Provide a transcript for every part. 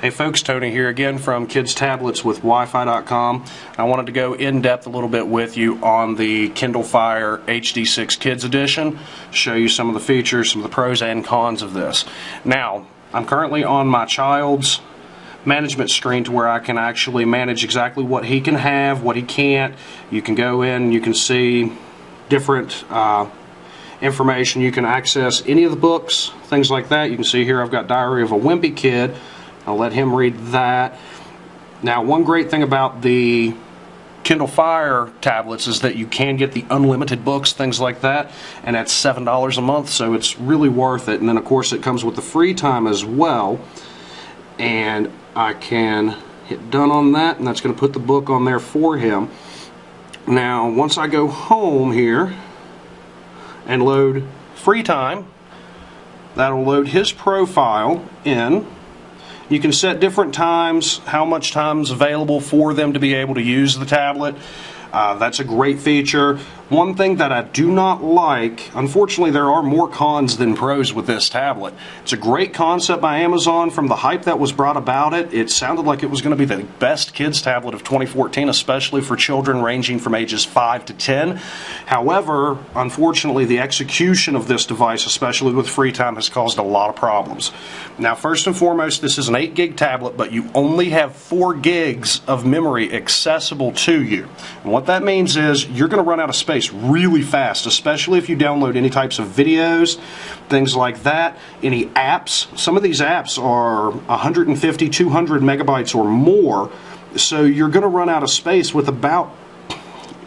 Hey folks, Tony here again from KidsTabletsWithWiFi.com. I wanted to go in depth a little bit with you on the Kindle Fire HD6 Kids Edition, show you some of the features, some of the pros and cons of this. Now, I'm currently on my child's management screen to where I can actually manage exactly what he can have, what he can't. You can go in, you can see different information. You can access any of the books, things like that. You can see here I've got Diary of a Wimpy Kid. I'll let him read that. Now, one great thing about the Kindle Fire tablets is that you can get the unlimited books, things like that, and that's $7 a month, so it's really worth it. And then, of course, it comes with the free time as well. And I can hit done on that, and that's going to put the book on there for him. Now, once I go home here and load free time, that'll load his profile in. You can set different times, how much time is available for them to be able to use the tablet. That's a great feature. One thing that I do not like, unfortunately there are more cons than pros with this tablet. It's a great concept by Amazon. From the hype that was brought about it, it sounded like it was going to be the best kids tablet of 2014, especially for children ranging from ages 5 to 10. However, unfortunately the execution of this device, especially with free time, has caused a lot of problems. Now, first and foremost, this is an 8 gig tablet, but you only have 4 gigs of memory accessible to you. And what that means is you're going to run out of space really fast, especially if you download any types of videos, things like that, any apps. Some of these apps are 150, 200 megabytes or more, so you're going to run out of space with about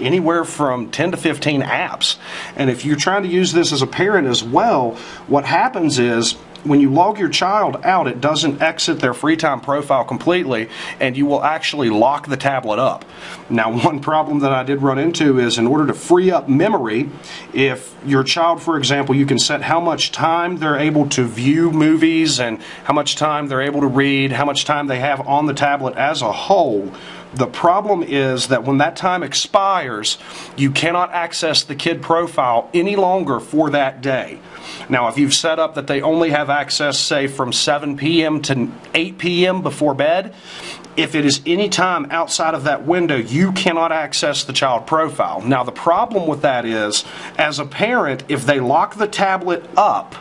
anywhere from 10 to 15 apps. And if you're trying to use this as a parent as well, what happens is when you log your child out, it doesn't exit their free time profile completely, and you will actually lock the tablet up. Now, one problem that I did run into is in order to free up memory, if your child, for example, you can set how much time they're able to view movies and how much time they're able to read, how much time they have on the tablet as a whole. The problem is that when that time expires, you cannot access the kid profile any longer for that day. Now, if you've set up that they only have access, say, from 7 p.m. to 8 p.m. before bed, if it is any time outside of that window, you cannot access the child profile. Now, the problem with that is, as a parent, if they lock the tablet up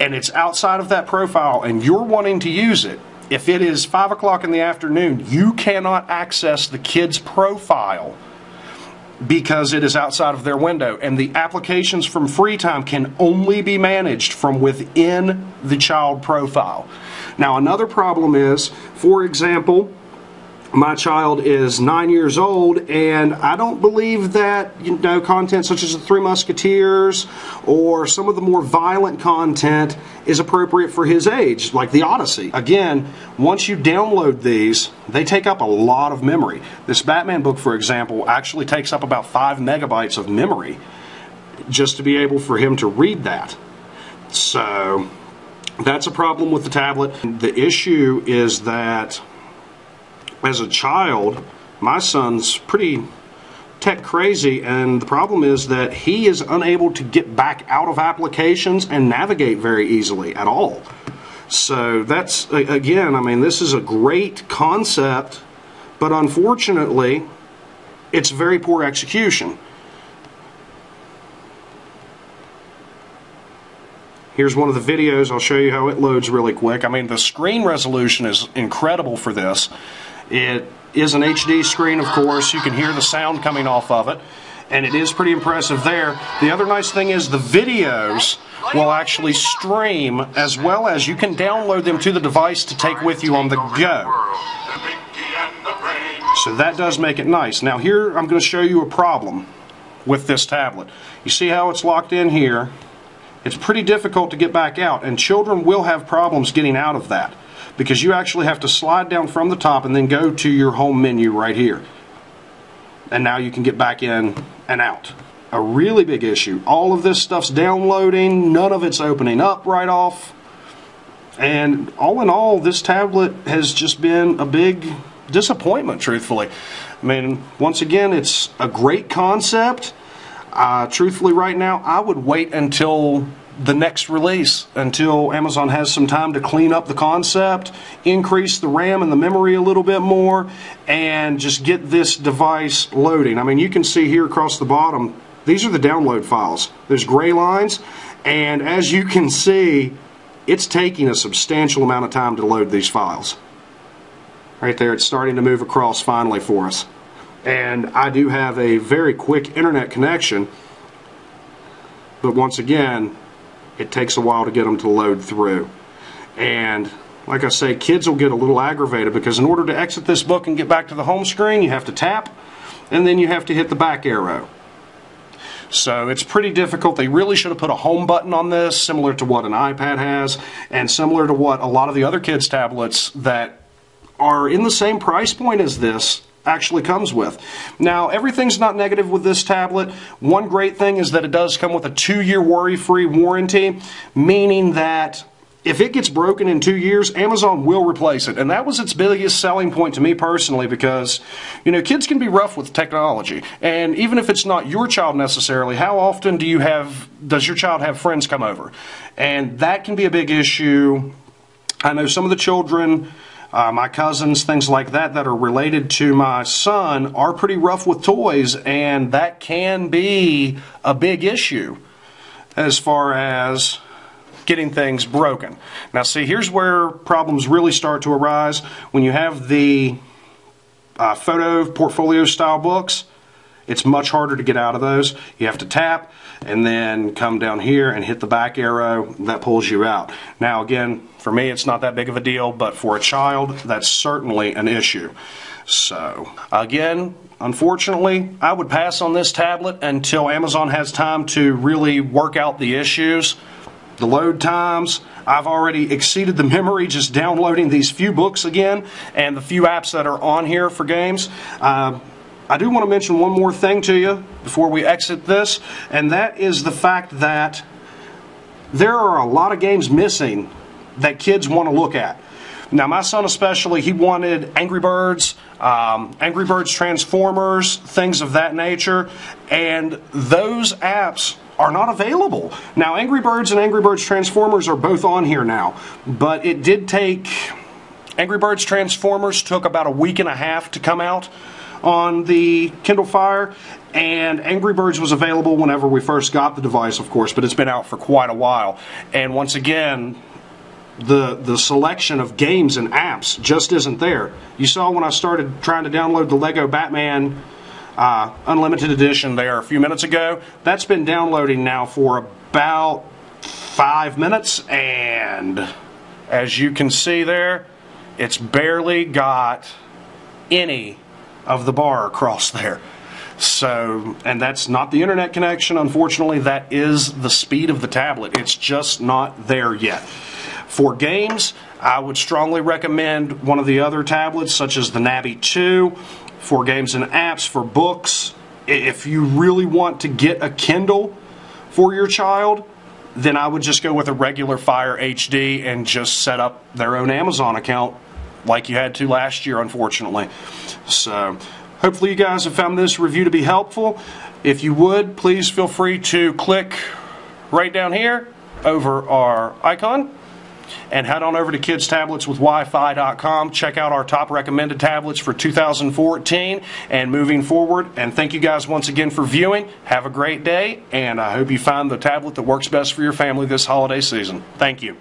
and it's outside of that profile and you're wanting to use it, if it is 5 o'clock in the afternoon, you cannot access the kid's profile because it is outside of their window. And the applications from free time can only be managed from within the child profile. Now, another problem is, for example, my child is 9 years old, and I don't believe that, content such as the Three Musketeers or some of the more violent content is appropriate for his age, like the Odyssey. Again, once you download these, they take up a lot of memory. This Batman book, for example, actually takes up about 5 megabytes of memory just to be able for him to read that. So that's a problem with the tablet. The issue is that as a child, my son's pretty tech crazy, and the problem is that he is unable to get back out of applications and navigate very easily at all. So that's, again, I mean, this is a great concept, but unfortunately, it's very poor execution. Here's one of the videos. I'll show you how it loads really quick. I mean, the screen resolution is incredible for this. It is an HD screen, of course. You can hear the sound coming off of it, and it is pretty impressive there. The other nice thing is the videos will actually stream, as well as you can download them to the device to take with you on the go. So that does make it nice. Now here I'm going to show you a problem with this tablet. You see how it's locked in here? It's pretty difficult to get back out, and children will have problems getting out of that, because you actually have to slide down from the top and then go to your home menu right here. And now you can get back in and out. A really big issue. All of this stuff's downloading, none of it's opening up right off. And all in all, this tablet has just been a big disappointment, truthfully. I mean, once again, it's a great concept. Truthfully, right now, I would wait until the next release until Amazon has some time to clean up the concept, increase the RAM and the memory a little bit more, and just get this device loading. I mean, you can see here across the bottom, these are the download files. There's gray lines, and as you can see, it's taking a substantial amount of time to load these files. Right there, it's starting to move across finally for us. And I do have a very quick internet connection, but once again, it takes a while to get them to load through. And like I say, kids will get a little aggravated because in order to exit this book and get back to the home screen, you have to tap, and then you have to hit the back arrow. So it's pretty difficult. They really should have put a home button on this, similar to what an iPad has, and similar to what a lot of the other kids' tablets that are in the same price point as this actually comes with. Now, everything's not negative with this tablet. One great thing is that it does come with a 2-year worry-free warranty, meaning that if it gets broken in 2 years, Amazon will replace it. And that was its biggest selling point to me personally because, you know, kids can be rough with technology. And even if it's not your child necessarily, how often does your child have friends come over? And that can be a big issue. I know some of the children, my cousins, things like that are related to my son are pretty rough with toys, and that can be a big issue as far as getting things broken. Now see, here's where problems really start to arise. When you have the photo portfolio style books, it's much harder to get out of those. You have to tap and then come down here and hit the back arrow. That pulls you out. Now again, for me it's not that big of a deal, but for a child that's certainly an issue. So again, unfortunately, I would pass on this tablet until Amazon has time to really work out the issues. The load times, I've already exceeded the memory just downloading these few books again and the few apps that are on here for games. I do want to mention one more thing to you before we exit this, and that is the fact that there are a lot of games missing that kids want to look at. Now, my son especially, he wanted Angry Birds Transformers, things of that nature, and those apps are not available. Now, Angry Birds and Angry Birds Transformers are both on here now, but it did take, Angry Birds Transformers took about a week and a half to come out on the Kindle Fire, and Angry Birds was available whenever we first got the device, of course, but it's been out for quite a while. And once again, the selection of games and apps just isn't there. You saw when I started trying to download the Lego Batman Unlimited Edition there a few minutes ago. That's been downloading now for about 5 minutes, and as you can see there, it's barely got any of the bar across there. So, and that's not the internet connection, unfortunately. That is the speed of the tablet. It's just not there yet. For games, I would strongly recommend one of the other tablets, such as the Navi 2. For games and apps, for books, if you really want to get a Kindle for your child, then I would just go with a regular Fire HD and just set up their own Amazon account like you had to last year, unfortunately. So, hopefully you guys have found this review to be helpful. If you would, please feel free to click right down here over our icon and head on over to kidstabletswithwifi.com. Check out our top recommended tablets for 2014 and moving forward. And thank you guys once again for viewing. Have a great day, and I hope you find the tablet that works best for your family this holiday season. Thank you.